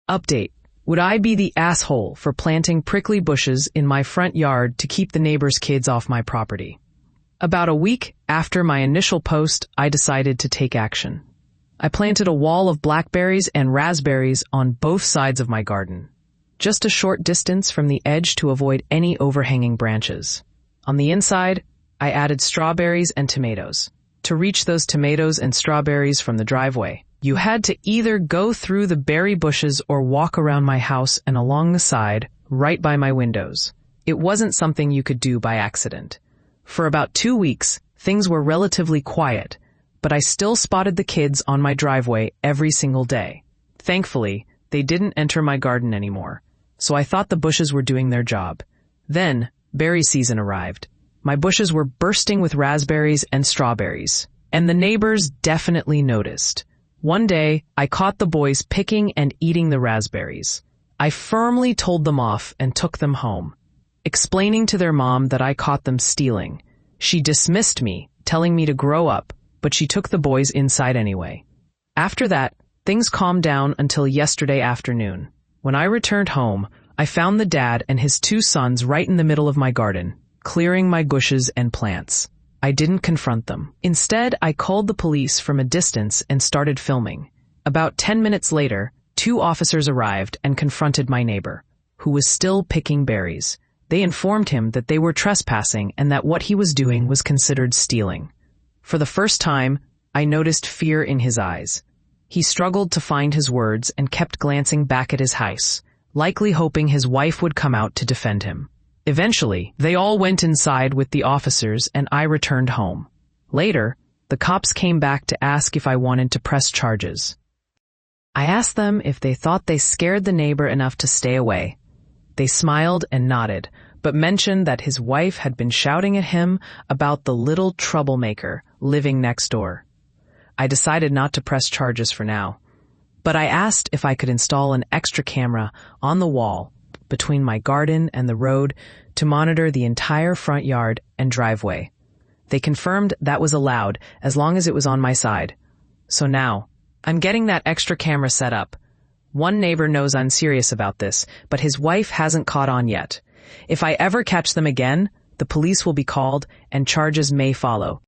Update. Would I be the asshole for planting prickly bushes in my front yard to keep the neighbor's kids off my property? About a week after my initial post, I decided to take action. I planted a wall of blackberries and raspberries on both sides of my garden, just a short distance from the edge to avoid any overhanging branches. On the inside, I added strawberries and tomatoes. To reach those tomatoes and strawberries from the driveway, you had to either go through the berry bushes or walk around my house and along the side, right by my windows. It wasn't something you could do by accident. For about 2 weeks, things were relatively quiet, but I still spotted the kids on my driveway every single day. Thankfully, they didn't enter my garden anymore, so I thought the bushes were doing their job. Then, berry season arrived. My bushes were bursting with raspberries and strawberries, and the neighbors definitely noticed. One day, I caught the boys picking and eating the raspberries. I firmly told them off and took them home, explaining to their mom that I caught them stealing. She dismissed me, telling me to grow up, but she took the boys inside anyway. After that, things calmed down until yesterday afternoon. When I returned home, I found the dad and his 2 sons right in the middle of my garden, clearing my bushes and plants. I didn't confront them. Instead, I called the police from a distance and started filming. About 10 minutes later, 2 officers arrived and confronted my neighbor, who was still picking berries. They informed him that they were trespassing and that what he was doing was considered stealing. For the first time, I noticed fear in his eyes. He struggled to find his words and kept glancing back at his house, likely hoping his wife would come out to defend him. Eventually, they all went inside with the officers and I returned home. Later, the cops came back to ask if I wanted to press charges. I asked them if they thought they scared the neighbor enough to stay away. They smiled and nodded, but mentioned that his wife had been shouting at him about the little troublemaker living next door. I decided not to press charges for now, but I asked if I could install an extra camera on the wall between my garden and the road to monitor the entire front yard and driveway. They confirmed that was allowed as long as it was on my side. So now, I'm getting that extra camera set up. One neighbor knows I'm serious about this, but his wife hasn't caught on yet. If I ever catch them again, the police will be called and charges may follow.